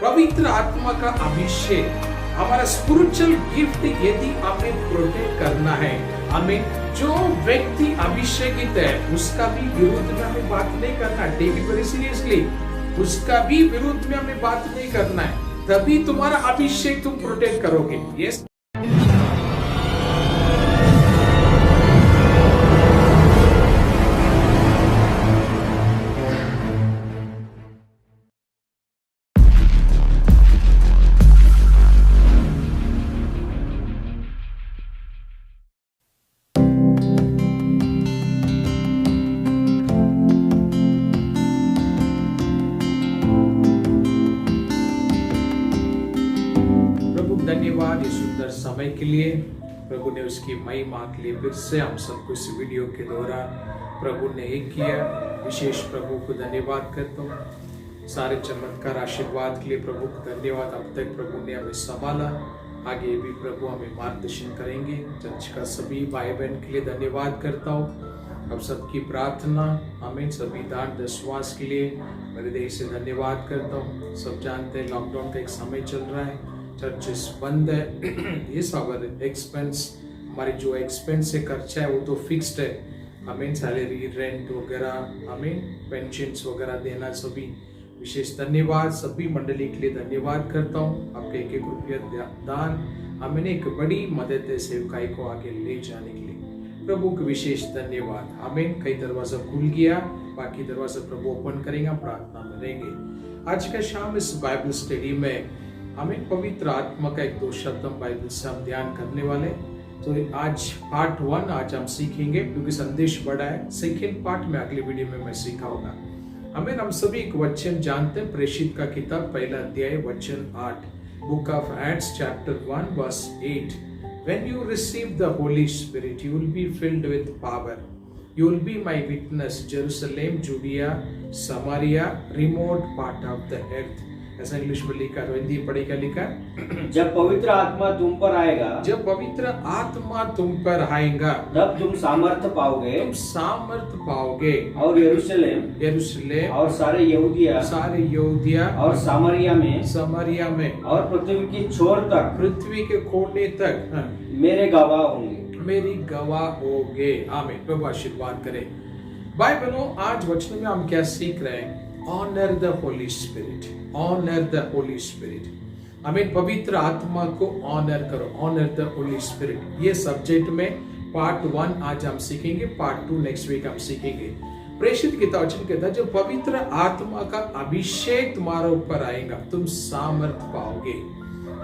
पवित्र आत्मा का अभिषेक, हमारा स्पिरिचुअल गिफ्ट यदि हमें प्रोटेक्ट करना है, हमें जो व्यक्ति अभिषेकित है उसका भी विरुद्ध में हमें बात नहीं करना, टेक इट वेरी सीरियसली, उसका भी विरुद्ध में हमें बात नहीं करना है, तभी तुम्हारा अभिषेक तुम प्रोटेक्ट करोगे। यस, धन्यवाद इस सुंदर समय के लिए। प्रभु ने उसकी महिमा के लिए फिर से हम सबको इस वीडियो के द्वारा प्रभु ने एक किया। विशेष प्रभु को धन्यवाद करता हूँ, सारे चमत्कार आशीर्वाद के लिए प्रभु को धन्यवाद। अब तक प्रभु ने हमें संभाला, आगे भी प्रभु हमें मार्गदर्शन करेंगे। चर्च का सभी भाई बहन के लिए धन्यवाद करता हूँ। अब सबकी प्रार्थना, हमें सभी दान दशवास के लिए मेरे देश से धन्यवाद करता हूँ। सब जानते हैं लॉकडाउन का एक समय चल रहा है, चर्चेस बंद है। ये सब एक्सपेंस, हमारे जो एक्सपेंस से खर्चा है वो तो फिक्स्ड है, हमें सैलरी, रेंट वगैरह, हमें पेंशन्स वगैरह देना। सभी विशेष धन्यवाद, सभी मंडली के लिए धन्यवाद करता हूँ। आपके एक रुपया दान हमें एक बड़ी मदद है सेवकाई को आगे ले जाने के लिए। प्रभु को विशेष धन्यवाद। हमें कई दरवाजा खुल गया, बाकी दरवाजा प्रभु ओपन करेंगे, प्रार्थना में रहेंगे। आज का शाम इस बाइबल स्टडी में हमें पवित्र आत्मा का एक 2 शब्द हम बाइबल से हम ध्यान करने वाले। तो आज पार्ट 1 आज हम सीखेंगे, क्योंकि संदेश बड़ा है। सेकेंड पार्ट में अगले वीडियो में मैं सिखाऊंगा। हम सभी एक वचन जानते हैं, प्रेषित का किताब 1 अध्याय वचन 8, book of Acts chapter 1 verse 8। When you receive the Holy Spirit, you will be filled with power. You will be my witness, Jerusalem, Judea, Samaria, remote part of the earth. ऐसा इंग्लिश में लिखा है, हिंदी पढ़े क्या लिखा है? जब पवित्र आत्मा तुम पर आएगा, जब पवित्र आत्मा तुम पर आएगा, तब तुम सामर्थ्य पाओगे, तुम सामर्थ्य पाओगे, और यरूशलेम और सारे यहूदिया और सामरिया में और पृथ्वी की छोर तक, पृथ्वी के कोने तक मेरे गवाह होंगे, मेरी गवाह होगे। आमीन। प्रभु आशीर्वाद करे। भाई बहनों, आज वचन में हम क्या सीख रहे हैं? Honour the Holy Spirit, honour the Holy Spirit. हमें पवित्र आत्मा को ऑनर करो, ऑनर द होली स्पिरिट। ये सब्जेक्ट में पार्ट 1 आज हम सीखेंगे, पार्ट 2 नेक्स्ट वीक हम सीखेंगे। प्रेषित किताब वचन कहता है, जब पवित्र आत्मा का अभिषेक तुम्हारे ऊपर आएगा, तुम सामर्थ पाओगे,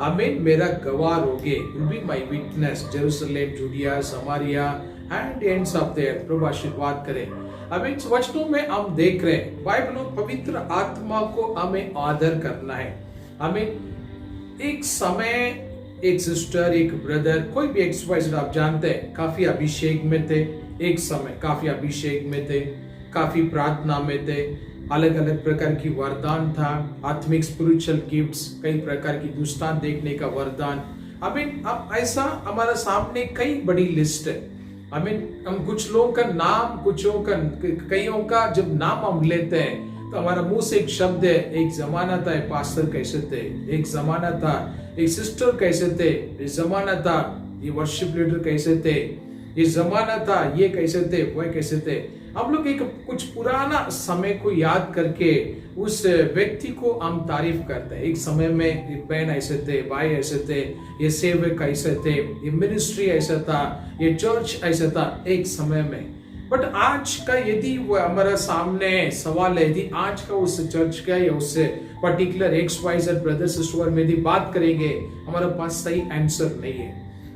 आमीन, मेरा गवाह होगे। You'll be my witness, Jerusalem, Judea, Samaria and the ends of the earth। प्रभु आशीर्वाद करें। अब इन वचनों में हम देख रहे हैं, बाइबल पवित्र आत्मा को हमें आदर करना है। हमें एक समय एक सिस्टर, एक ब्रदर, कोई भी एक्सवाइज आप जानते हैं, काफी अभिषेक में थे, एक समय काफी अभिषेक में थे, काफी प्रार्थना में थे, अलग अलग प्रकार की वरदान था, आत्मिक स्पिरिचुअल गिफ्ट्स, कई प्रकार की दुष्टांत देखने का वरदान। अब ऐसा हमारे सामने कई बड़ी लिस्ट है। हम कुछ लोगों का नाम, कईयों का जब नाम हम लेते हैं तो हमारा मुंह से एक शब्द है। एक जमाना था पास्टर कैसे थे, एक जमाना था एक सिस्टर कैसे थे, एक जमाना था ये वर्शिप लीडर कैसे थे, ये जमाना था ये कैसे थे, वह कैसे थे। हम लोग एक कुछ पुराना समय को याद करके उस व्यक्ति को हम तारीफ करते हैं। एक समय में ये बहन ऐसे थे, भाई ऐसे थे, ये सेवक ऐसे थे, ये मिनिस्ट्री ऐसा था, ये चर्च ऐसा था एक समय में। बट आज का यदि वो हमारा सामने सवाल है, यदि आज का उस चर्च का या उस पर्टिकुलर XYZ ब्रदर सिस्टर में यदि बात करेंगे, हमारे पास सही आंसर नहीं है।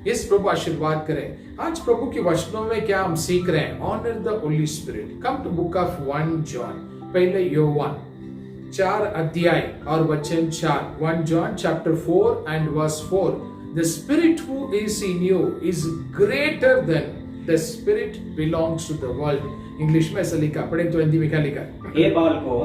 इस प्रभु आशीर्वाद करें। आज प्रभु के वचनों में क्या हम सीख रहे हैं? Honour the Holy Spirit. Come to book of 1 John, पहले योवान 4 अध्याय और वचन 4। 1 John chapter 4 and verse 4। The spirit who is in you is greater than the spirit belongs to the world। English में ऐसा लिखा, पढ़े तो हिंदी में क्या लिखा? हे बालकों,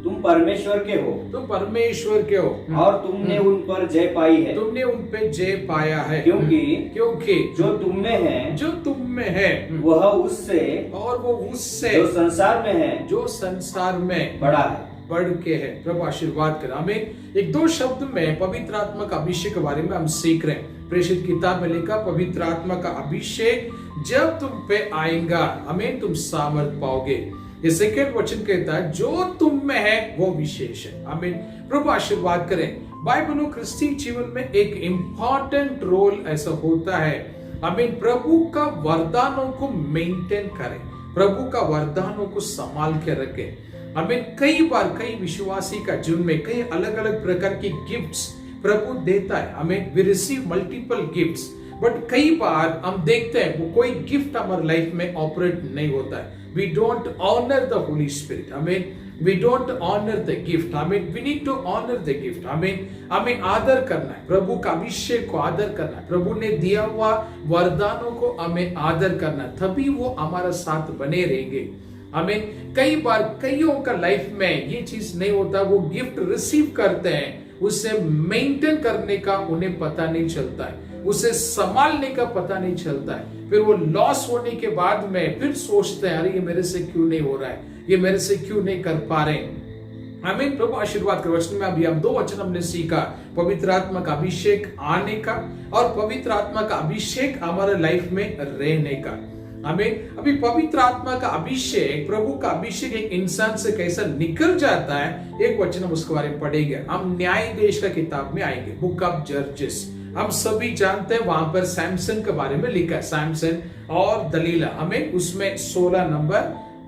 तुम परमेश्वर के हो, तुम परमेश्वर के हो, और तुमने उन पर जय पाई है, तुमने उन पे जय पाया है, क्योंकि जो तुम में है वह उससे, और वो उससे जो संसार में है बड़ा है। बढ़ के है। प्रभु आशीर्वाद करे। हमें एक दो शब्द में पवित्र आत्मा का अभिषेक के बारे में हम सीख रहे हैं। प्रेषित किताब में लिखा, पवित्र आत्मा का अभिषेक जब तुम पे आएगा, हमें तुम सामर्थ पाओगे। ये सेकंड वचन कहता है, जो तुम में है वो विशेष है। हमें प्रभु आशीर्वाद करें। बाइबल और क्रिस्टियन जीवन में एक इंपॉर्टेंट रोल ऐसा होता है, हमें प्रभु का वरदानों को मेंटेन करें, प्रभु का वरदानों को संभाल के रखें। हमें कई बार कई विश्वासी का जीवन में कई अलग अलग प्रकार की गिफ्ट्स प्रभु देता है। हमें we receive multiple gifts, but कई बार हम देखते हैं वो कोई गिफ्ट हमारे लाइफ में ऑपरेट नहीं होता है। We don't honour the Holy Spirit. हमें we don't honour the gift. हमें we need to honour the gift. हमें आदर करना है, प्रभु का अभिषेक को आदर करना है, प्रभु ने दिया हुआ वरदानों को हमें आदर करना है, तभी वो हमारा साथ बने रहेंगे। हमें कई बार कईयों का लाइफ में ये चीज नहीं होता, वो गिफ्ट रिसीव करते हैं, उसे मेंटेन करने का उन्हें पता नहीं चलता है, उसे संभालने का पता नहीं चलता है। फिर वो लॉस होने के बाद में फिर सोचते हैं, अरे ये मेरे से क्यों नहीं हो रहा है, ये मेरे से क्यों नहीं कर पा रहे। हमें प्रभु आशीर्वाद के वचन में अभी हम दो वचन हमने सीखा, पवित्र आत्मा का अभिषेक आने का और पवित्र आत्मा का अभिषेक हमारे लाइफ में रहने का। हमें अभी पवित्र आत्मा का अभिषेक, प्रभु का अभिषेक एक इंसान से कैसा निकल जाता है, एक वचन हम उसके बारे में पढ़ेंगे। हम न्यायाधीश का किताब में आएंगे, बुक ऑफ जजेस। हम सभी जानते हैं वहां पर सैमसन के बारे में लिखा है, सैमसन और दलीला। हमें उसमें 16 नंबर,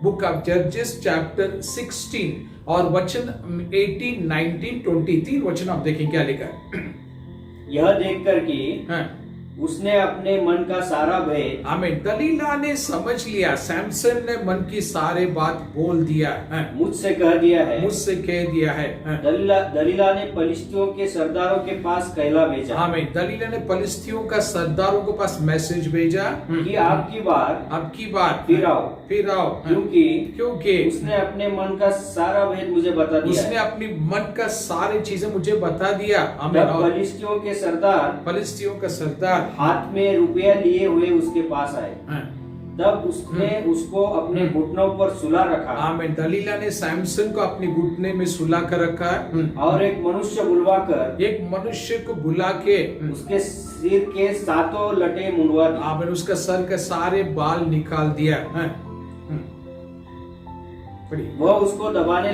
बुक ऑफ जजेस चैप्टर 16 और वचन 18, 19, 23 वचन आप देखें क्या लिखा है। यह देखकर कि उसने अपने मन का सारा भेद, हमें दलीला ने समझ लिया, सैमसन ने मन की सारे बात बोल दिया है, मुझसे कह दिया है, मुझसे कह दिया है। दलीला ने फलिश्तियों के सरदारों के पास कहला भेजा, हमें दलीला ने फलिश्तियों का सरदारों के पास मैसेज भेजा कि आपकी बार फिर आओ, क्योंकि उसने अपने मन का सारा भेद मुझे बता दिया, उसने अपनी मन का सारी चीजें मुझे बता दिया। फलिश्तियों का सरदार हाथ में रुपया लिए हुए उसके पास आए, तब उसने उसको अपने घुटनों पर सुला रखा। आमीन। दलीला ने सैमसन को अपने घुटने में सुला कर रखा और एक मनुष्य को बुला के उसके सिर के सातों लटे मुंडवा दिए। आमीन। उसका सर के सारे बाल निकाल दिया। वह उसको दबाने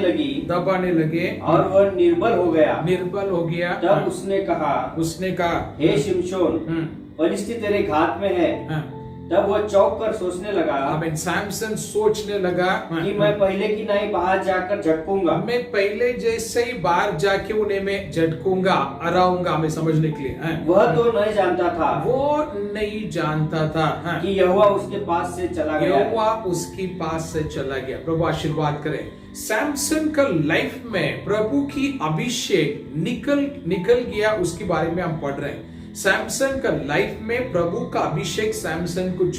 लगे और वह निर्बल हो गया। तब उसने कहा, हे शिमशोन, फलिश्ती तेरे हाथ में है। तब वह चौंक कर सोचने लगा, सैमसन सोचने लगा कि मैं पहले की नहीं बाहर जाकर झटकूंगा, मैं पहले जैसे ही बाहर जाके उन्हें मैं झटकूंगा, अराऊंगा। हमें समझने के लिए वह तो नहीं जानता था कि यहोवा उसके पास से चला गया। प्रभु आशीर्वाद करे। सैमसन का लाइफ में प्रभु की अभिषेक निकल गया, उसके बारे में हम पढ़ रहे हैं। सैमसन का लाइफ में प्रभु का अभिषेक सैमसन को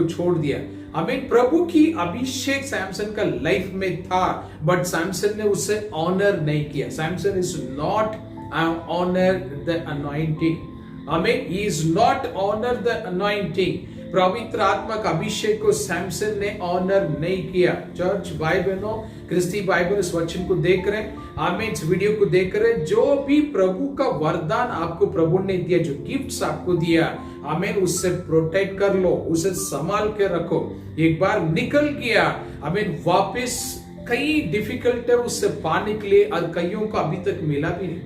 छोड़ दिया। हमें प्रभु की अभिषेक सैमसन का लाइफ में था, बट सैमसन ने उसे ऑनर नहीं किया। Samson is not honour the anointing. हमें he is not honour the anointing. पवित्र आत्मा का अभिषेक को सैमसन ने ऑनर नहीं किया। चर्च भाई बहनों, क्रिस्ती बाइबल इस वचन को देख रहे हैं, हमें इस वीडियो को देख रहे हैं, जो भी प्रभु का वरदान आपको प्रभु ने दिया, जो गिफ्ट्स आपको दिया, हमें उससे प्रोटेक्ट कर लो, उसे संभाल के रखो। एक बार निकल गया, हमें वापस कई डिफिकल्ट है उससे पाने के लिए, और कईयों को अभी तक मिला भी नहीं।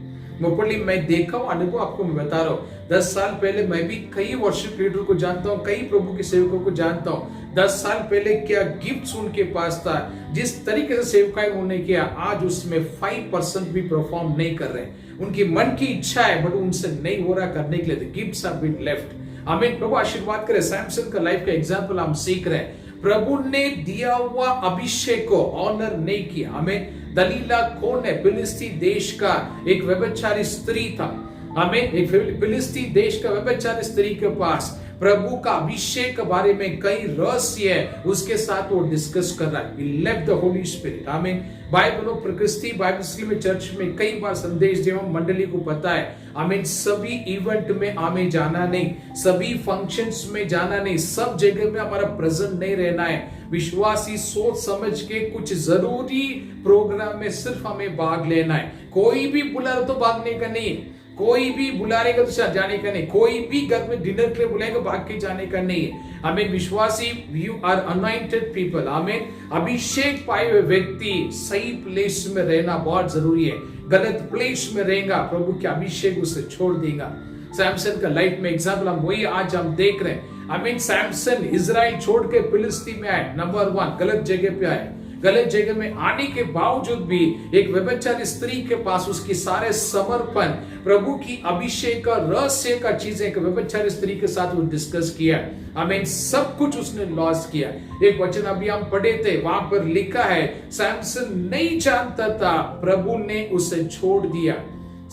मैं देखा हूं, अनुभव आपको मैं बता रहा हूं। 10 साल पहले मैं भी कई वर्शिप लीडर को जानता हूं, कई प्रभु के सेवकों को जानता हूं। 10 साल पहले क्या गिफ्ट्स उनके पास था, जिस तरीके से सेवकाई उन्होंने किया, आज उसमें 5% भी परफॉर्म नहीं कर रहे। उनकी मन की इच्छा है, बट उनसे नहीं हो रहा करने के लिए। Gifts have been left. हमें प्रभु आशीर्वाद करे। सैमसन का लाइफ का एग्जाम्पल हम सीख रहे हैं। प्रभु ने दिया हुआ अभिषेक को ऑनर नहीं किया। हमें दलीला कौन है? फिलिस्ती देश का एक व्यभिचारी स्त्री था। हमें एक फिलिस्ती देश का व्यभिचारी स्त्री के पास प्रभु का अभिषेक के बारे में कई रहस्य है, उसके साथ वो डिस्कस कर रहा है। He left the Holy Spirit. हमें बाइबल प्रकृति बाइबल स्कूल में चर्च में कई बार संदेश दिया, मंडली को पता है। आमीन। सभी इवेंट में हमें जाना नहीं, सभी फंक्शंस में जाना नहीं, सब जगह में हमारा प्रेजेंट नहीं रहना है। विश्वासी सोच समझ के कुछ जरूरी प्रोग्राम में सिर्फ हमें भाग लेना है। कोई भी बुला तो भागने का नहीं है, कोई भी बुलाएगा तो जाने का नहीं, कोई भी घर में डिनर के लिए बुलाएगा भाग के जाने का नहीं है। हमें विश्वासी, यू आर अनॉइंटेड पीपल, हमें अभिषेक पाए हुए व्यक्ति सही प्लेस में रहना बहुत जरूरी है। गलत प्लेस में रहेगा, प्रभु के अभिषेक उसे छोड़ देगा। सैमसन का लाइफ में एग्जाम्पल हम वही आज हम देख रहे हैं। सैमसन इजराइल छोड़ के फिलिस्तीन में आए, नंबर 1 गलत जगह पे आए। गलत जगह में आने के बावजूद भी एक व्यभिचारी स्त्री के पास उसकी सारे समर्पण, प्रभु की अभिषेक का रहस्य का चीजें व्यभिचारी स्त्री के साथ वो डिस्कस किया। आमीन। सब कुछ उसने लॉस किया। एक वचन अभी हम पढ़े थे, वहां पर लिखा है सैमसन नहीं जानता था, प्रभु ने उसे छोड़ दिया।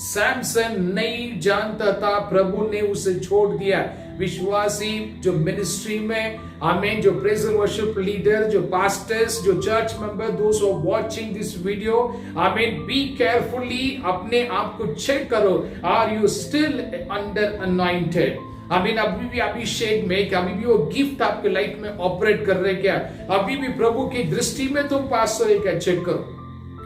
सैमसन नहीं जानता था, प्रभु ने उसे छोड़ दिया। विश्वासी जो मिनिस्ट्री में, आमीन, जो प्रेज एंड वर्शिप लीडर, जो पास्टर्स, जो church member, those who are watching this video, आमीन, बी केयरफुली, अपने आप को चेक करो, are you still under anointed? आमीन। अभी भी अभिषेक में क्या, अभी भी वो गिफ्ट आपके लाइफ में ऑपरेट कर रहे क्या? अभी भी प्रभु की दृष्टि में तुम पास्टर है क्या? चेक करो।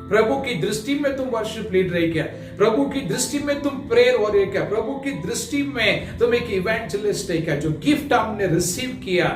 प्रभु की दृष्टि में तुम वर्शिप लीडर है क्या? प्रभु की दृष्टि में तुम प्रेयर वॉरियर क्या? प्रभु की दृष्टि में तुम एक इवेंजलिस्ट है क्या? जो गिफ्ट हमने रिसीव किया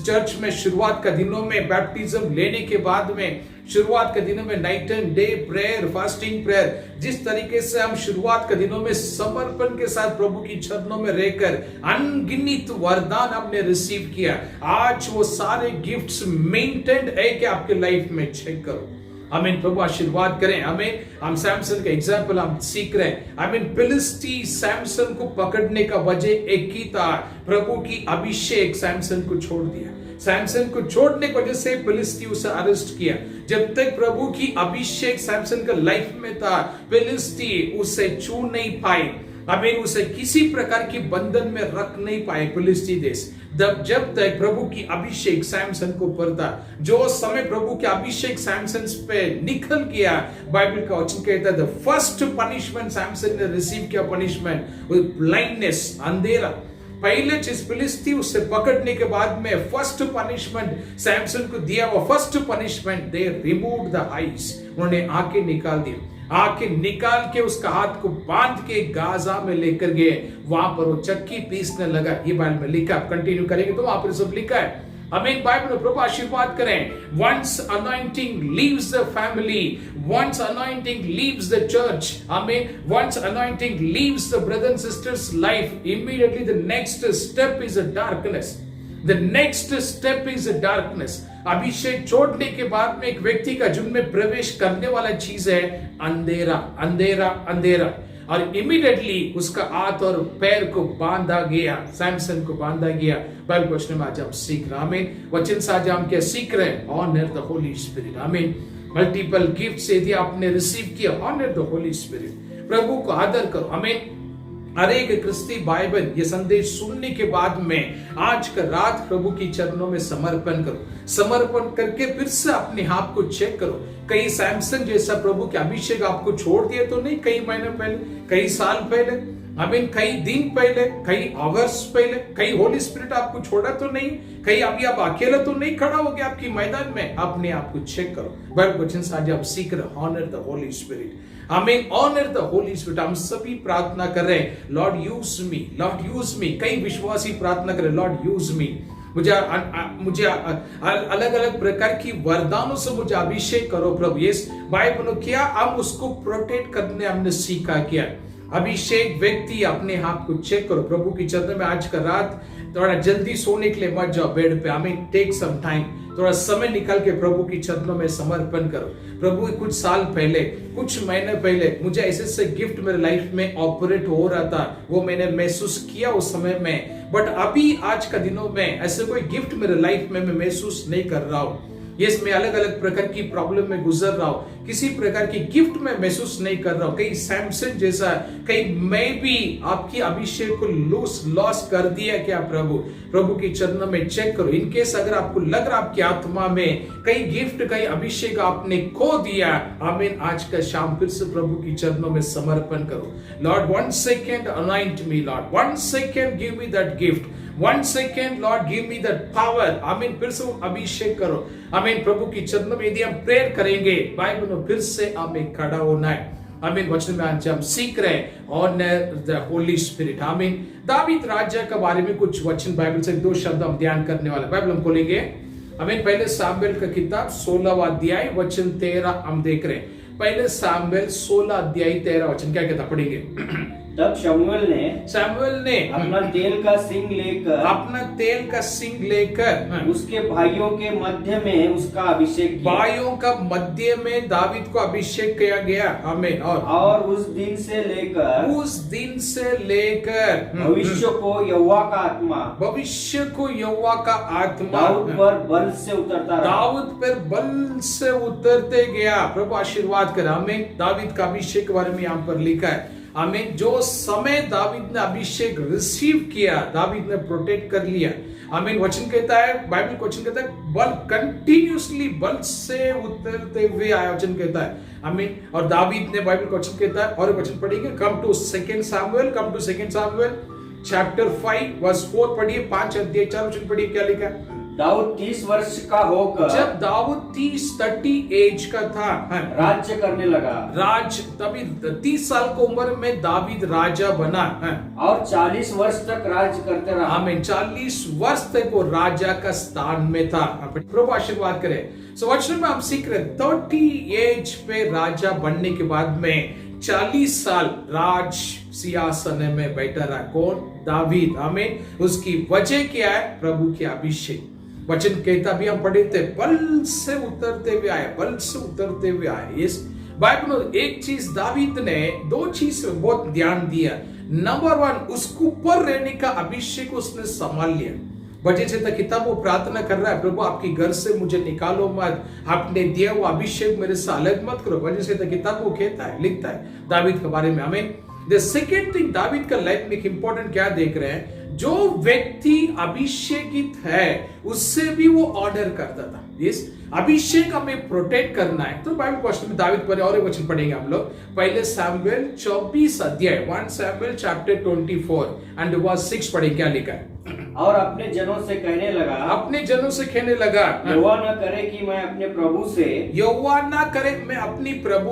चर्च में शुरुआत का दिनों में, बैप्टिज्म लेने के बाद में, शुरुआत के दिनों में night and day prayer, fasting prayer, जिस तरीके से हम शुरुआत के दिनों में समर्पण के साथ प्रभु की चरणों में रहकर अनगिनत वरदान हमने रिसीव किया, आज वो सारे गिफ्ट्स मेंटेन्ड है क्या आपके लाइफ में? चेक करो। आमीन। प्रभु आशीर्वाद करें हमें। हम सैमसन का एग्जाम्पल हम सीख रहे हैं। आमीन। फिलिस्ती सैमसन को पकड़ने का वजह एक ही था, प्रभु की अभिषेक सैमसन को छोड़ दिया। सैमसन को छोड़ने की वजह से फिलिस्ती उसे अरेस्ट किया। जब तक प्रभु की अभिषेक सैमसन का लाइफ में था, फिलिस्ती उसे छू नहीं पाए, आमीन, उसे किसी प्रकार की बंधन में रख नहीं पाए फिलिस्ती देश। जब तक प्रभु की अभिषेक सैमसन को पर था, जो समय प्रभु के अभिषेक सैमसन पे निकल गया, बाइबल का वचन कहता है द फर्स्ट पनिशमेंट सैमसन ने रिसीव किया, पनिशमेंट ब्लाइंडनेस, अंधेरा। पहले चीज फिलिस्ती उसे पकड़ने के बाद में फर्स्ट पनिशमेंट सैमसन को दिया, वो first punishment, they remove the eyes, उन्होंने आंखें निकाल दी। आके निकाल के उसका हाथ को बांध के गाजा में लेकर गए, वहां पर वो चक्की पीसने लगा। ये बाइबल में लिखा, आप कंटिन्यू करेंगे तो वहां पर सब लिखा है। हमें बाइबल में प्रभु आशीर्वाद करें। Once anointing leaves the family, once anointing leaves the church, हमें once anointing leaves the brother and sisters life, immediately the next step is a darkness. The next step is darkness. अभिषेक छोड़ने के बाद में एक व्यक्ति का जीवन में प्रवेश करने वाला चीज है अंधेरा, अंधेरा, अंधेरा। और इमीडिएटली उसका हाथ और पैर को बांधा गया, सैमसन को बांधा गया। बाइबल क्वेश्चन में आज हम सीख रहे हैं, आमीन। वचन से आज हम क्या सीख रहे हैं? ऑनर द होली स्पिरिट, आमीन। मल्टीपल गिफ्ट्स यदि आपने रिसीव किया, ऑनर द होली स्पिरिट, प्रभु को आदर करो, आमीन। हर एक क्रिस्ती बाइबल ये संदेश सुनने के बाद में आज का रात प्रभु की चरणों में समर्पण करो। समर्पण करके फिर से अपने आप को चेक करो, कहीं सैमसन जैसा प्रभु के अभिषेक आपको छोड़ दिया तो नहीं? कई महीने पहले, कई साल पहले, आमीन, कई दिन पहले, कई आवर्स पहले, कई होली स्पिरिट आपको छोड़ा तो नहीं? कहीं अभी आप अकेले तो नहीं खड़ा हो गया आपकी मैदान में? अपने आप को चेक करो। बाइबल वचन से आज आप सीख रहे, ऑनर द होली स्पिरिट, आमीन, ऑनर द होली स्पिरिट। हम सभी प्रार्थना कर रहे हैं, Lord use me, Lord use me. कई विश्वासी प्रार्थना कर रहे, लॉर्ड यूज मी, मुझे अलग अलग प्रकार की वरदानों से मुझे अभिषेक करो प्रभु। यस, बाइबल क्या हम उसको प्रोटेक्ट करने हमने सीखा क्या? अभिषेक व्यक्ति अपने आप को चेक करो। प्रभु की चरण में आज का रात थोड़ा जल्दी सोने के लिए मत जाओ बेड पे, आमीन, टेक सम टाइम, थोड़ा समय निकाल के प्रभु की चरणों में समर्पण करो। प्रभु कुछ साल पहले, कुछ महीने पहले मुझे ऐसे गिफ्ट मेरे लाइफ में ऑपरेट हो रहा था, वो मैंने महसूस किया उस समय में, बट अभी आज का दिनों में ऐसे कोई गिफ्ट मेरे लाइफ में मैं महसूस नहीं कर रहा हूँ। यस, मैं अलग अलग प्रकार की प्रॉब्लम में गुजर रहा हूँ। किसी प्रकार की गिफ्ट में महसूस नहीं कर रहा हूं, कहीं सैमसन जैसा, कहीं मैं भी आपकी अभिषेक को लॉस कर दिया क्या प्रभु के चरणों में चेक करो। इनकेस अगर आपको लग रहा आपकी आत्मा में कई गिफ्ट, कई अभिषेक आपने खो दिया, आमीन, आज का शाम फिर से प्रभु की चरणों में समर्पण करो। Lord 1 second anoint me, Lord 1 second give me that gift, 1 second Lord give me that power. आमीन, फिर से अभिषेक करो। आमीन, प्रभु की चरणों में यदि हम प्रेयर करेंगे, बाइबल में फिर से हमें खड़ा होना है। आमीन, वचन में आज हम सीख रहे हैं ऑनर द होली स्पिरिट। आमीन, दावीद राजा के बारे में कुछ वचन बाइबल से 2 शब्द हम ध्यान करने वाले। बाइबल हम खोलेंगे। आमीन, पहले सामुएल का किताब 16वां अध्याय वचन 13 हम देख रहे हैं। पहले सामुएल 16 अध्याय 13 वचन क्या कहता, पढ़ेंगे। तब शमूएल ने अपना तेल का सिंग लेकर उसके भाइयों के मध्य में उसका अभिषेक किया। भाइयों का मध्य में दावीद को अभिषेक किया गया। आमीन। और उस दिन से लेकर भविष्य को यहोवा का आत्मा दाऊद पर बल से उतरते गया। प्रभु आशीर्वाद करे। आमीन। दावीद का अभिषेक के बारे में यहाँ पर लिखा है। आमीन, जो समय दावीद ने अभिषेक रिसीव किया, दावीद ने प्रोटेक्ट कर लिया। आमीन, वचन कहता है, बाइबल को वचन कहता है, बल कंटिन्यूसली बल से उतरते हुए आया, वचन कहता है। आमीन, और दावीद ने, बाइबल को वचन कहता है, और वचन पढ़ेंगे, come to second Samuel chapter 5 verse 4 पढ़िए, 5 अध्याय 4 वचन पढ़िए, क्या लिखा है। दाऊद 30 वर्ष का होकर, जब दाऊद 30 एज का था, राज्य करने लगा। तभी 30 साल की उम्र में दावीद राजा बना, और 40 वर्ष तक राज्य करते रहा। आमीन, 40 वर्ष तक वो राजा का स्थान में था। प्रभु आशीर्वाद करे। सो वचन में हम सीख रहे 30 एज पे राजा बनने के बाद में 40 साल राज सिंहासन में बैठा रहा। कौन? दावीद। आमीन। उसकी वजह क्या है? प्रभु के अभिषेक। वचन कहता भी हम पढ़े थे, बल से उतरते हुए आए। इस बाइबल में एक चीज दावीद ने 2 चीज बहुत ध्यान दिया। नंबर 1, उसके ऊपर रहने का अभिषेक उसने संभाल लिया। वजह से किताब वो प्रार्थना कर रहा है, प्रभु आपकी घर से मुझे निकालो मत, आपने दिया वो अभिषेक मेरे से अलग मत करो। वजह से किताब वो कहता है, लिखता है दावीद के बारे में। हमें द सेकेंड थिंग, दावीद का लाइफ में इंपॉर्टेंट क्या देख रहे हैं, जो व्यक्ति अभिषेकित है उससे भी वो ऑर्डर करता था। यस, अभिषेक हमें प्रोटेक्ट करना है। तो बाइबल क्वेश्चन में दावीद पर और एक वचन पढ़ेंगे हम लोग। पहले सामुएल 24 अध्याय 1 सामुएल चैप्टर 24 एंड वर्स 6 पढ़े, क्या लिखा है। और अपने जनों से कहने लगा, यहोवा न करे कि मैं अपने प्रभु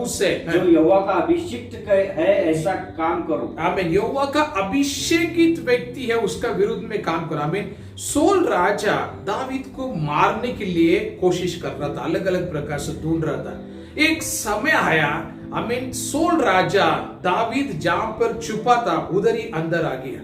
से जो यहोवा का अभिषिक्त है ऐसा काम करूं। आमीन। यहोवा का अभिषेकित व्यक्ति है, उसका विरुद्ध में काम करो। आमीन। सोल राजा दावीद को मारने के लिए कोशिश कर रहा था, अलग अलग प्रकार से ढूंढ रहा था। एक समय आया, आमीन, सोल राजा दावीद जहां पर छुपा था उधर ही अंदर आ गया।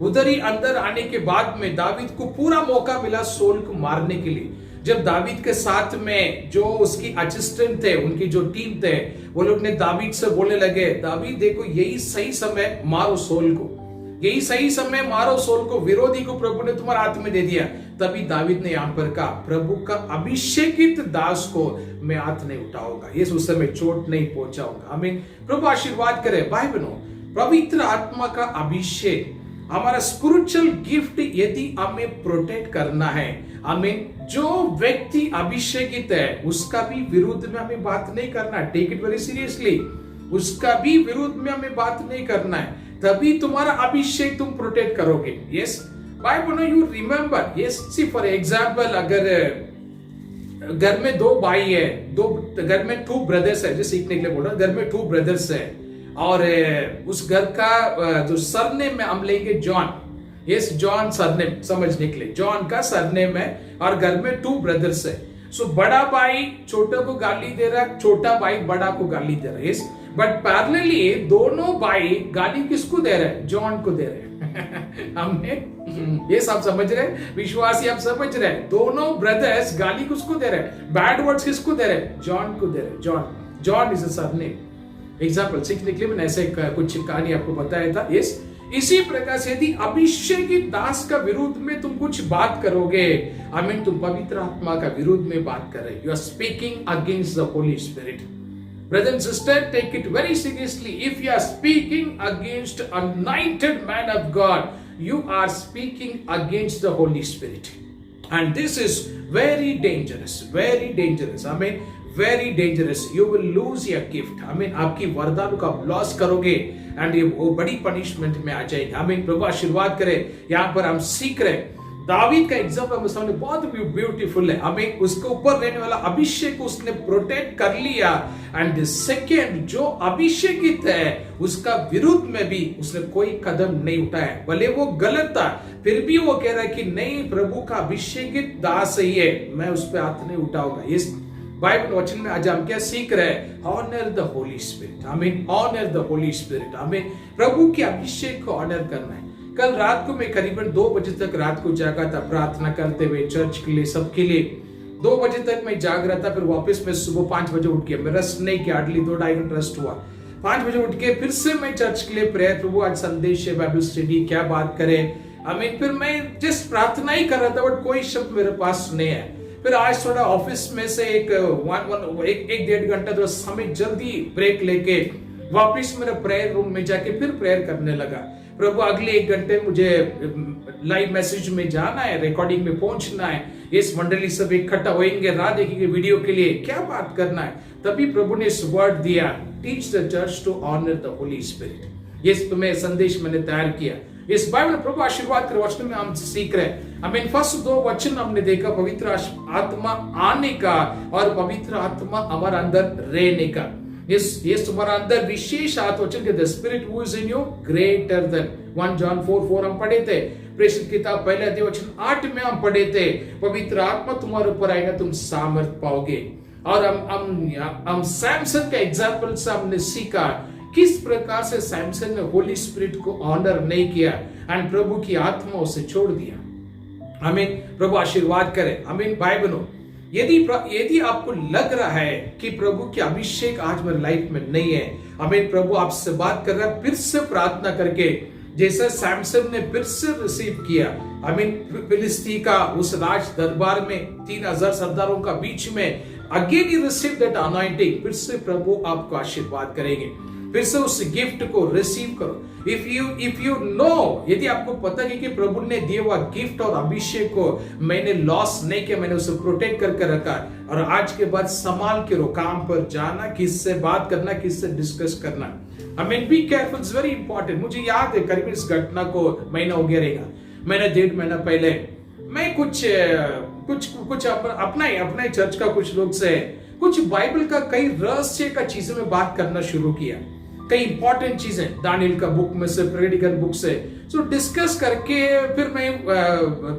उधर ही अंदर आने के बाद में दावीद को पूरा मौका मिला सोल को मारने के लिए। जब दावीद के साथ में जो उसकी असिस्टेंट थे, उनकी जो टीम थे, वो लोग ने दावीद से बोलने लगे, दावीद देखो यही सही समय, मारो सोल को, यही सही समय, मारो सोल को, विरोधी को प्रभु ने तुम्हारे हाथ में दे दिया। तभी दावीद ने यहां पर कहा, प्रभु का अभिषेकित दास को मैं हाथ नहीं उठाऊंगा, ये उस समय चोट नहीं पहुंचाऊंगा। आमीन। प्रभु आशीर्वाद करे। भाई बहनों, पवित्र आत्मा का अभिषेक, हमारा स्पिरिचुअल गिफ्ट यदि हमें प्रोटेक्ट करना है, हमें जो व्यक्ति अभिषेकित है उसका भी विरुद्ध में हमें बात नहीं करना है। Take it very seriously. उसका भी विरुद्ध में हमें बात नहीं करना है, तभी तुम्हारा अभिषेक तुम प्रोटेक्ट करोगे। Yes, Bible you remember. Yes, see for example, अगर घर में 2 भाई है, घर में 2 ब्रदर्स है, जो सीखने के लिए बोल रहा, घर में 2 ब्रदर्स है, और उस घर का जो सरनेम में हम लेंगे जॉन। यस, जॉन सरनेम समझने के लिए, जॉन का सरनेम है, और घर में 2 ब्रदर्स है। सो बड़ा भाई छोटे को गाली दे रहा है, छोटा भाई बड़ा को गाली दे रहा है। यस, बट पैरेलली दोनों भाई गाली किसको दे रहे हैं? जॉन को दे रहे हैं। हमने ये सब समझ रहे, विश्वासी आप समझ रहे, दोनों ब्रदर्स गाली किसको दे रहे हैं? बैड वर्ड्स किसको दे रहे हैं? जॉन को दे रहे हैं। John is a surname. Example सीखने के लिए मैंने ऐसे कुछ कहानी आपको बताया था। यस, इसी प्रकार से यदि अभिषेकित दास का विरुद्ध में तुम कुछ बात करोगे, आमीन, तुम पवित्र आत्मा का विरुद्ध में बात कर रहे, you are speaking against the Holy Spirit. Brother and sister, take it very seriously. If you are speaking against anointed man of God, you are speaking against the Holy Spirit. And this is very dangerous, very dangerous. I mean, very dangerous. You will lose your gift. I mean, आपकी वरदान को आप loss करोगे and ये वो बड़ी punishment में आ जाएगी. I mean, प्रभु आशीर्वाद करे. यहाँ पर हम सीख रहे दावीद का एग्जाम्पल हमारे सामने बहुत ब्यूटीफुल है. हमें उसके ऊपर रहने वाला अभिषेक को उसने प्रोटेक्ट कर लिया. एंड सेकेंड, जो अभिषेकित है उसका विरुद्ध में भी उसने कोई कदम नहीं उठाया. भले वो गलत था, फिर भी वो कह रहा है कि नहीं, प्रभु का अभिषेकित दास ही है, मैं उस पर हाथ नहीं उठाऊंगा. इस बाइबल वचन में आज हम क्या सीख रहे हैं? Honour the Holy Spirit. हमें ऑनर द होली स्पिरिट. हमें प्रभु के अभिषेक को ऑनर करना है. कल रात को मैं करीबन 2 बजे तक रात को जागा था प्रार्थना करते हुए, चर्च के लिए, सबके लिए. 2 बजे तक मैं जाग रहा था. फिर वापस मैं सुबह 5 बजे उठ गया. मैं रेस्ट नहीं किया, हार्डली 2-2.5 घंटे रेस्ट हुआ. 5 बजे उठ के फिर से मैं चर्च के लिए प्रेयर, प्रभु आज संदेश है, बाइबल स्टडी, क्या बात करें. फिर मैं जस्ट प्रार्थना ही कर रहा था, बट कोई शब्द मेरे पास नहीं है. फिर आज थोड़ा ऑफिस में से एक 1-1.5 घंटा थोड़ा समय जल्दी ब्रेक लेके वापस मेरे प्रेयर रूम में जाके फिर प्रेयर करने लगा. प्रभु अगले 1 घंटे मुझे लाइव मैसेज में जाना है, रिकॉर्डिंग में पहुंचना है, इस मंडली सब इकट्ठा होंगे, राह देखेंगे वीडियो के लिए, क्या बात करना है. तभी प्रभु ने इस वर्ड दिया, teach the church to honour the Holy Spirit. ये तुम्हें संदेश मैंने तैयार किया. इस बाइबल प्रभु आशीर्वाद कर वचन में हम सीख रहे. फर्स्ट 2 वचन हमने देखा, पवित्र आत्मा आने का और पवित्र आत्मा हमारे अंदर रहने का. ये तुम्हारा अंदर विशेष आत्मवचन के, the spirit who is in you greater than. 1 John 4:4 हम पढ़े थे. प्रेषित किताब पहले अध्याय वचन 8 में हम पढ़े थे, पवित्र आत्मा तुम्हारे ऊपर आएगा, तुम सामर्थ पाओगे. और हम सैमसन का एग्जाम्पल से हमने सीखा किस प्रकार से सैमसन ने होली स्पिरिट को ऑनर नहीं किया एंड प्रभु की आत्मा उसे छोड़ दिया. आमीन. प्रभु आशीर्वाद करे. आमीन. भाई बहनों, यदि आपको लग रहा है कि प्रभु की अभिषेक आज मेरी लाइफ में नहीं है, आमीन, प्रभु आपसे बात कर रहा है, फिर से प्रार्थना करके, जैसे सैमसन ने फिर से रिसीव किया. आमीन. फिलिस्ती का उस राज दरबार में 3000 सरदारों का बीच में again he receive that anointing. फिर से प्रभु आपको आशीर्वाद करेंगे. फिर से उस गिफ्ट को रिसीव करो. इफ यू नो, यदि आपको पता है कि प्रभु ने दिया हुआ गिफ्ट और अभिषेक को मैंने लॉस नहीं किया, मैंने उसे प्रोटेक्ट करके रखा, और आज के बाद संभाल के रहो. काम पर जाना, किससे बात करना, किससे डिस्कस करना. I mean, be careful, it's very important. मुझे याद है करीब इस घटना को महीना हो गया रहेगा, मैंने 1.5 महीना पहले मैं कुछ अपना ही चर्च का कुछ लोग से कुछ बाइबल का कई रहस्य का चीजों में बात करना शुरू किया. कई इंपॉर्टेंट चीजें दानियल का बुक में से, प्रेडिकल बुक से, सो डिस्कस करके फिर मैं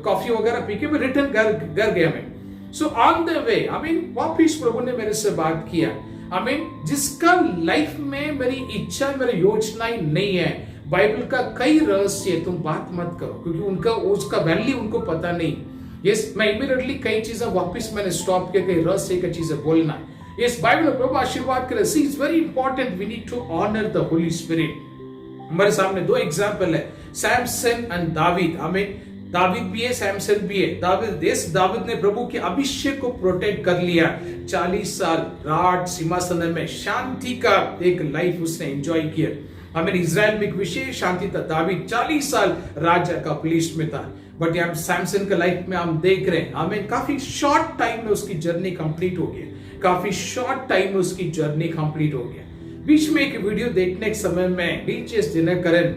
कॉफी वगैरह पी के मैं रिटर्न घर गया मैं. So on the way, I mean, वापिस प्रभु ने मेरे से बात किया. आई मीन, जिसका लाइफ में मेरी इच्छा, मेरी योजनाएं नहीं है, बाइबल का कई रहस्य तुम बात मत करो, क्योंकि उसका वैल्यू उनको पता नहीं. यस, मैं इमीडिएटली कई चीजें वापस मैंने स्टॉप किया, कई रहस्य का चीजें बोलना. Yes, बाइबल में प्रभु आशीर्वाद करे. See, it's very important. We need to honor the Holy Spirit. हमारे सामने 2 एग्जाम्पल है, सैमसन एंड दावीद. हमें दावीद भी है, सैमसन भी है. दावीद ने प्रभु के अभिषेक को प्रोटेक्ट कर लिया. 40 साल राज सिंहासन में शांति का एक लाइफ उसने एंजॉय किया. हमें इजराइल में एक विशेष शांति था. दावीद 40 साल राजा का पुलिस में था. बट यहाँ सैमसन के लाइफ में हम देख रहे हैं, हमें काफी शॉर्ट टाइम में उसकी जर्नी कंप्लीट हो गई. काफी शॉर्ट टाइम में उसकी जर्नी कंप्लीट हो गया. बीच में एक वीडियो देखने के समय में डीजे दिनकरन,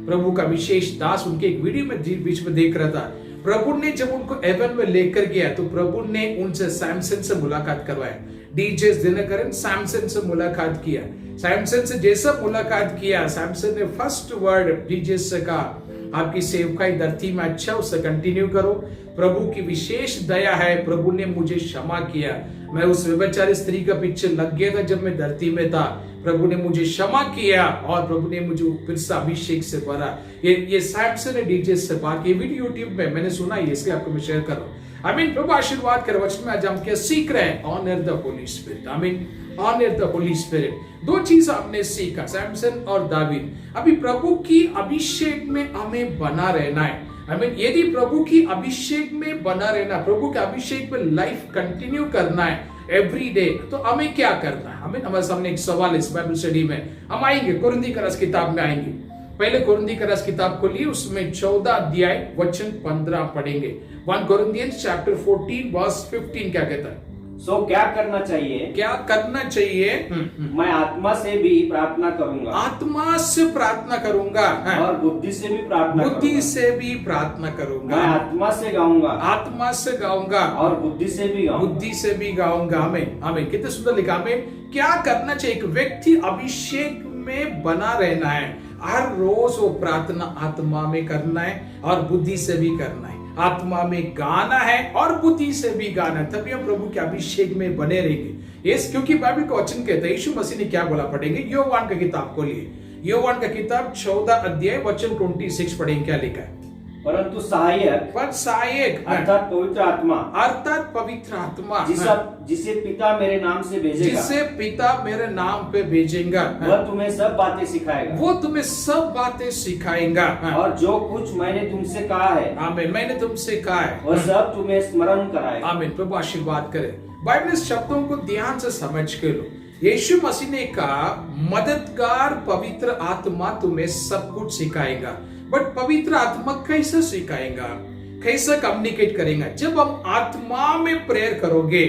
प्रभु का विशेष दास, उनके एक वीडियो में बीच में देख रहा था. प्रभु ने जब उनको हेवन में लेकर गया तो प्रभु ने उनसे सैमसन से मुलाकात करवाया. डीजे दिनकरन सैमसन से मुलाकात किया. सैमसन से जैसा मुलाकात किया, सैमसन ने फर्स्ट वर्ड डीजे से कहा, आपकी सेवकाई धरती में अच्छा, उसे कंटिन्यू करो. प्रभु की विशेष दया है, प्रभु ने मुझे क्षमा किया. मैं उस व्यभिचारी स्त्री का पीछे लग गया था जब मैं धरती में था. प्रभु ने मुझे क्षमा किया और प्रभु ने मुझे फिर से अभिषेक से भरा. ये सैमसन ने डीजे से बात की. वीडियो यूट्यूब में मैंने सुना है, इसलिए आपको मैं शेयर कर रहा हूँ. आई मीन, प्रभु आशीर्वाद कर. वचन में आज हम क्या सीख रहे हैं? Honour the Holy Spirit. I mean, honour the Holy Spirit. 2 चीज हमने सीखा, सैमसन और दावीद. अभी प्रभु की अभिषेक में हमें बना रहना है. आई मीन, यदि प्रभु की अभिषेक में बना रहना, प्रभु के अभिषेक में लाइफ कंटिन्यू करना है, एवरी डे। तो हमें क्या करना है? हमें हमारे सामने एक सवाल इस बाइबल स्टडी में। हम आएंगे कुरिन्थी का रस किताब में आएंगे। पहले कुरिन्थी का रस किताब खोलिए, उसमें 14 अध्याय वचन 15 पढ़ेंगे। 1 Corinthians chapter 14 verse 15 क्या कहता है? सो क्या करना चाहिए? क्या करना चाहिए? मैं आत्मा से भी प्रार्थना करूंगा, आत्मा से प्रार्थना करूंगा, और बुद्धि से भी प्रार्थना बुद्धि से भी प्रार्थना करूंगा। मैं आत्मा से गाऊंगा, आत्मा से गाऊंगा, और बुद्धि से भी गाऊंगा, बुद्धि से भी गाऊंगा। हमें हमें कितने सुंदर लिखा। हमें क्या करना चाहिए? एक व्यक्ति अभिषेक में बना रहना है। हर रोज वो प्रार्थना आत्मा में करना है और बुद्धि से भी करना है। आत्मा में गाना है और बुद्धि से भी गाना है, तभी हम प्रभु के अभिषेक में बने रहेंगे। यस, क्योंकि बाइबल का वचन कहता है, यीशु मसीह ने क्या बोला? पढ़ेंगे योवान का किताब खोलिए। योवान का किताब 14 अध्याय वचन 26 पढ़ेंगे। क्या लिखा है? परंतु सहायक अर्थात पवित्र आत्मा, अर्थात पवित्र आत्मा, जिसे पिता मेरे नाम से भेजेगा, जिसे पिता मेरे नाम पे भेजेगा, वह तुम्हें सब बातें सिखाएगा, वो तुम्हें सब बातें सिखाएगा, और जो कुछ मैंने तुमसे कहा है, आमीन, मैंने तुमसे कहा है, वह सब तुम्हें स्मरण कराएगा। आमीन। प्रभु आशीर्वाद करे। बाइबल शब्दों को ध्यान से समझ के लो। यीशु मसीह ने कहा, मददगार पवित्र आत्मा तुम्हें सब कुछ सिखाएगा। बट पवित्र आत्मा कैसे सिखाएगा? कैसे कम्युनिकेट करेगा? जब हम आत्मा में प्रेयर करोगे,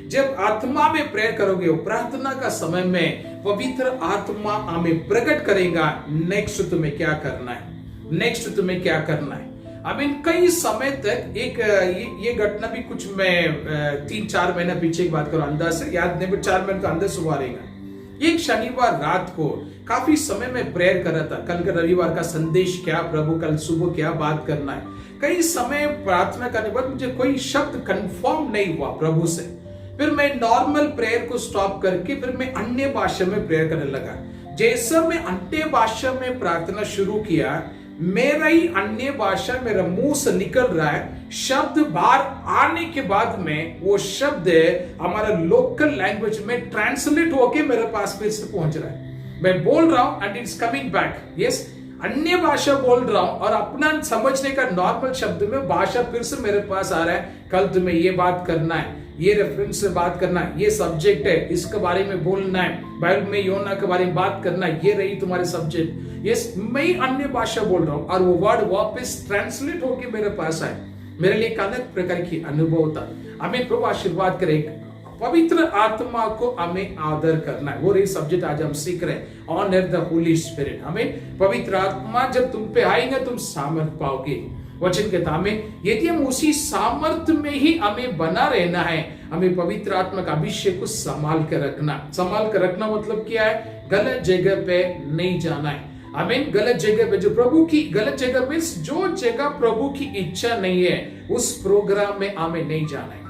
जब आत्मा में प्रेयर करोगे, प्रार्थना का समय में पवित्र आत्मा हमें प्रकट करेगा। नेक्स्ट तुम्हें क्या करना है? नेक्स्ट तुम्हें क्या करना है? कई समय तक एक ये घटना भी कुछ मैं 3-4 महीने पीछे की बात करूं, अंदाज से याद नहीं, 4 महीने का अंदाज हुआ रहेगा। एक शनिवार रात को काफी समय में प्रेयर कर रहा था। कल का रविवार का संदेश क्या, प्रभु कल सुबह क्या बात करना है। कई समय प्रार्थना करने के बाद मुझे कोई शब्द कंफर्म नहीं हुआ प्रभु से। फिर मैं नॉर्मल प्रेयर को स्टॉप करके फिर मैं अन्य भाषा में प्रेयर करने लगा। जैसा मैं अन्य भाषा में प्रार्थना शुरू किया, मेरा ही अन्य भाषा मेरा मुंह से निकल रहा है। शब्द बाहर आने के बाद में वो शब्द हमारा लोकल लैंग्वेज में ट्रांसलेट होके मेरे पास फिर से पहुंच रहा है। मैं बोल रहा हूं and it's coming back. Yes, अन्य भाषा बोल रहा हूं और अपना समझने का नॉर्मल शब्द में भाषा फिर से मेरे पास आ रहा है। कल तुम्हें ये बात करना है, ये रेफरेंस से बात करना है, ये सब्जेक्ट है, इसके बारे में बोलना है, बाइबल में योना के बारे में बात करना है, ये रही तुम्हारे सब्जेक्ट। यस, मैं अन्य भाषा बोल रहा हूं और वो वर्ड वापस ट्रांसलेट होके मेरे पास आए। मेरे लिए एक अलग प्रकार की अनुभव था। हमें प्रभु आशीर्वाद करे। पवित्र आत्मा को हमें आदर करना है, वो रही सब्जेक्ट आज हम सीख रहे हैं, ऑनर द होली स्पिरिट। हमें पवित्र आत्मा जब तुम पे आएगा तुम सामर्थ पाओगे। वचन कहता हमें यदि हम उसी सामर्थ में ही हमें बना रहना है, हमें पवित्र आत्मा का अभिषेक को संभाल कर रखना। संभाल कर रखना मतलब क्या है? गलत जगह पे नहीं जाना है। हमें गलत जगह पे, जो प्रभु की गलत जगह पे, जो जगह प्रभु की इच्छा नहीं है उस प्रोग्राम में हमें नहीं जाना है।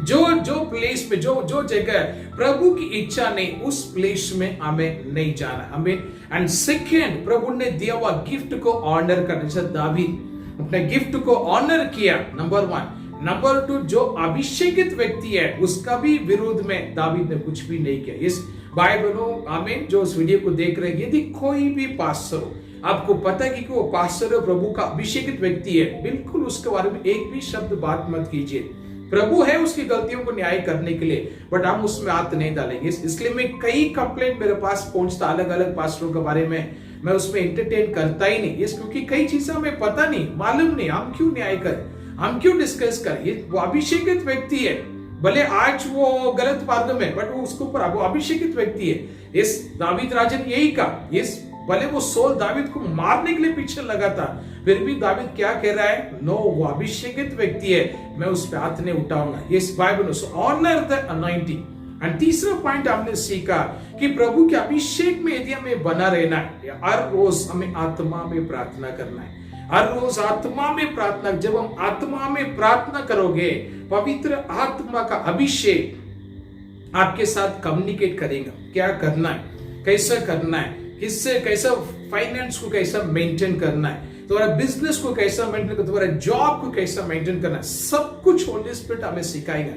जो प्लेस पे, जो जगह प्रभु की इच्छा नहीं उस प्लेस में हमें नहीं जाना हमें। एंड सेकेंड, प्रभु ने दिया हुआ गिफ्ट को ऑनर करना। जैसे दावीद अपने गिफ्ट को ऑनर किया, नंबर 1। नंबर 2, जो अभिषेकित व्यक्ति है उसका भी विरोध में दावीद ने कुछ भी नहीं किया। इस बाइबलों हमें जो इस वीडियो को देख रहे हैं, यदि कोई भी पास्टर हो, आपको पता है कि वो पास्टर प्रभु का अभिषेकित व्यक्ति है, बिल्कुल उसके बारे में एक भी शब्द बात मत कीजिए। प्रभु है उसकी गलतियों को न्याय करने के लिए, बट हम उसमें हाथ नहीं डालेंगे। इसलिए मैं कई कंप्लेंट मेरे पास पहुंचता अलग अलग पास्टरों के बारे में, मैं उसमें एंटरटेन करता ही नहीं। क्योंकि कई चीजें हमें पता नहीं, मालूम नहीं, हम क्यों न्याय करें, हम क्यों डिस्कस करें। वो अभिषेकित व्यक्ति है, भले आज वो गलत मार्ग में, बट वो उसके ऊपर वो अभिषेकित व्यक्ति है। इस दावीद राजा ने यही कहा, इस भले वो सोल दावीद को मारने के लिए पीछे लगा था, फिर भी दावीद क्या कह रहा है? नो, वो अभिषेकित व्यक्ति है, मैं उस पर हाथ नहीं उठाऊंगा। Yes, Bible honour the anointing. And तीसरा पॉइंट हमने सीखा कि प्रभु के अभिषेक में यदि हमें बना रहना है, हर रोज हमें आत्मा में प्रार्थना करना है। हर रोज आत्मा में प्रार्थना। जब हम आत्मा में प्रार्थना करोगे, पवित्र आत्मा का अभिषेक आपके साथ कम्युनिकेट करेगा। क्या करना है, कैसे करना है, किससे कैसा फाइनेंस को कैसा मेंटेन करना है, तुम्हारा बिजनेस को कैसा मेंटेन करना, तुम्हारा जॉब को कैसा मेंटेन करना है, सब कुछ होली स्पिरिट हमें सिखाएगा।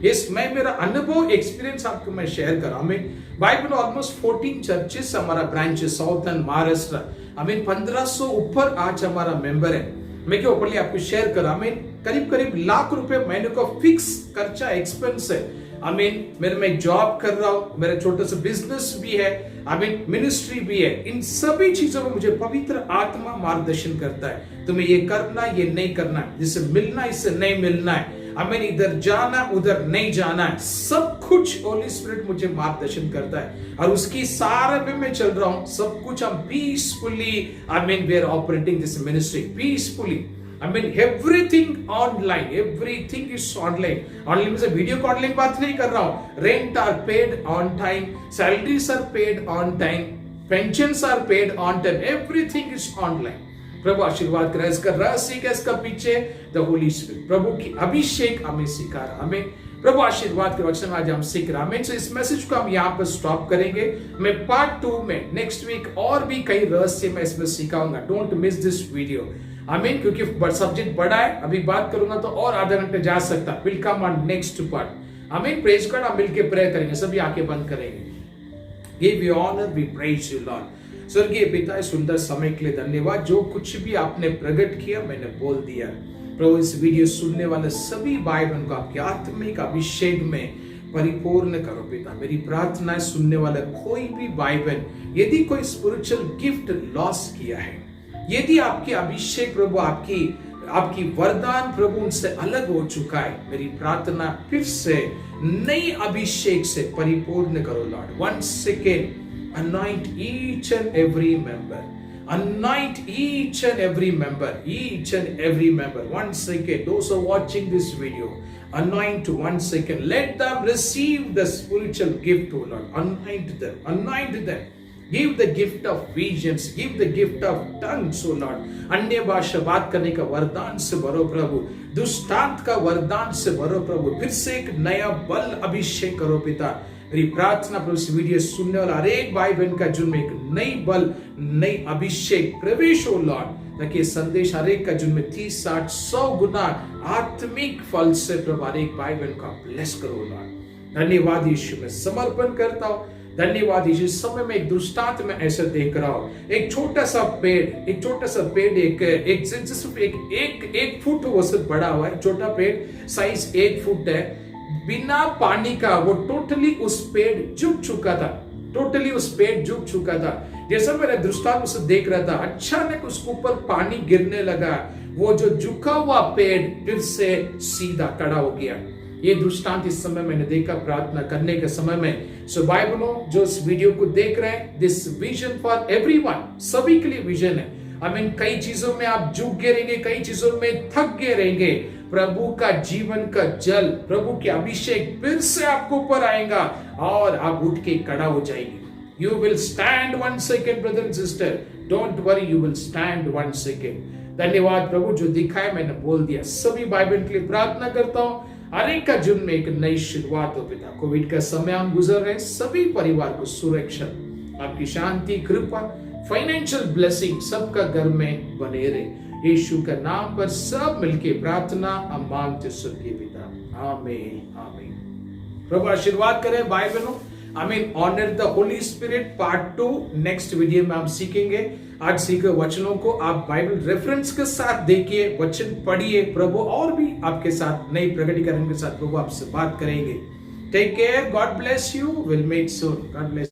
यस, मैं मेरा अनुभव एक्सपीरियंस आपको मैं शेयर कर रहा हूं। हमें बाइबल ऑलमोस्ट 14 चर्चेस हमारा ब्रांचेस साउथ एंड महाराष्ट्र, हमें 1500 ऊपर आज हमारा मेंबर है। मैं क्या ऊपर आपको शेयर कर रहा हूं, हमें करीब करीब लाख रुपए महीने का फिक्स खर्चा एक्सपेंस है। आमीन मेरे में जॉब कर रहा हूं, मेरा छोटा सा बिजनेस भी है, आमीन मिनिस्ट्री भी है, इन सभी चीजों में मुझे पवित्र आत्मा मार्गदर्शन करता है। तुम्हें ये करना, ये नहीं करना, जिससे मिलना, इससे नहीं मिलना है, आमीन इधर जाना, उधर नहीं जाना है, सब कुछ होली स्पिरिट मुझे मार्गदर्शन करता है और उसकी सारे पे मैं चल रहा हूं। सब कुछ हम पीसफुली, आमीन we are operating this ministry peacefully. I mean everything online, everything is online. Online में वीडियो कॉलिंग बात नहीं कर रहा हूँ। Rent are paid on time, salaries are paid on time, pensions are paid on time, everything is online. प्रभु आशीर्वाद करे। इसका रहस्य क्या, इसका पीछे द होली स्पिरिट, प्रभु की अभिषेक हमें सिखा रहा, हमें प्रभु आशीर्वाद के वचन आज हम सीख रहे हैं। इस मैसेज को हम यहाँ पर स्टॉप करेंगे। मैं पार्ट 2 में नेक्स्ट वीक और भी कई रहस्य मैं इसमें सिखाऊंगा। डोंट मिस दिस वीडियो, आमीन, क्योंकि सब्जेक्ट बड़ा है। अभी बात करूंगा तो और आधा घंटे जा सकता। Will come on next part. आमीन, प्रेज गॉड। हम मिलके प्रे करेंगे, सभी आंखें बंद करेंगे। Give you honour, we praise you Lord. स्वर्गीय पिता, इस सुंदर समय के लिए धन्यवाद। जो कुछ भी आपने प्रकट किया मैंने बोल दिया। प्रभु इस वीडियो सुनने वाले सभी भाई बहन को आपके आत्मिक अभिषेक में परिपूर्ण करो पिता। मेरी प्रार्थना है सुनने वाले कोई भी भाई बहन यदि कोई स्पिरिचुअल गिफ्ट लॉस किया है, यदि आपकी अभिषेक प्रभु, आपकी वरदान प्रभु उनसे अलग हो चुका है, मेरी प्रार्थना फिर से नई अभिषेक से परिपूर्ण करो Lord. Once again anoint each and every member, anoint each and every member, each and every member. Once again, those who are watching this video, anoint once again, let them receive the spiritual gift, O Lord. Anoint them, anoint them. Give the gift of visions, give the gift of tongues, O Lord. अन्य भाषा बात करने का वरदान से भरो प्रभु, दुष्टांत का वरदान से भरो प्रभु। फिर से एक नया बल अभिषेक करो पिता। मेरी प्रार्थना प्रभु इस वीडियो सुनने वाला हर एक भाई बहन का जुन में एक नई बल, नई अभिषेक प्रवेश हो लॉर्ड, ताकि संदेश हर एक का जुन में 30, 60, 100 गुना आत्मिक फल से प्रभु हर एक भाई बहन का ब्लेस करो लॉर्ड। धन्यवाद यीशु, मैं समर्पण करता हूँ। धन्यवाद यीशु। इस समय में एक दृष्टांत में ऐसा देख रहा हूँ, एक छोटा सा पेड़, एक फुट वो सब बड़ा हुआ है, छोटा पेड़ साइज 1 फुट है, बिना पानी का वो टोटली उस पेड़ झुक चुका था, टोटली उस पेड़ झुक चुका था। जैसा मेरा दृष्टांत उसे देख रहा था, अचानक उसके ऊपर पानी गिरने लगा, वो जो झुका हुआ पेड़ फिर से सीधा खड़ा हो गया। ये दृष्टांत इस समय मैंने देखा प्रार्थना करने के समय में। सो भाई बहनों जो इस वीडियो को देख रहे हैं, दिस विजन फॉर एवरीवन, सभी के लिए विजन है। आई मीन कई चीजों में आप झुक गए रहेंगे, कई चीजों में थक गए रहेंगे, प्रभु का जीवन का जल, प्रभु के अभिषेक फिर से आपको ऊपर आएगा और आप उठ के खड़ा हो जाएंगे। You will stand once again, brother and sister. Don't worry, you will stand once again. धन्यवाद प्रभु, जो दिखाए मैंने बोल दिया। सभी भाई बहन के लिए प्रार्थना करता हूँ, हर एक का जीवन में एक नई शुरुआत हो पिता। कोविड का समय हम गुजर रहे, सभी परिवार को सुरक्षा, आपकी शांति, कृपा, फाइनेंशियल ब्लेसिंग सबका घर में बने रहे। यीशु का नाम पर सब मिलके प्रार्थना हम मांगते स्वर्गीय पिता, आमीन आमीन। प्रभु आशीर्वाद करे भाई बहनों। आमीन। Honour the Holy Spirit part 2 next video में हम सीखेंगे। आज सीखे वचनों को आप बाइबल रेफरेंस के साथ देखिए, वचन पढ़िए, प्रभु और भी आपके साथ नई प्रकटीकरण के साथ प्रभु आपसे बात करेंगे। Take care, God bless you, will meet soon, God bless.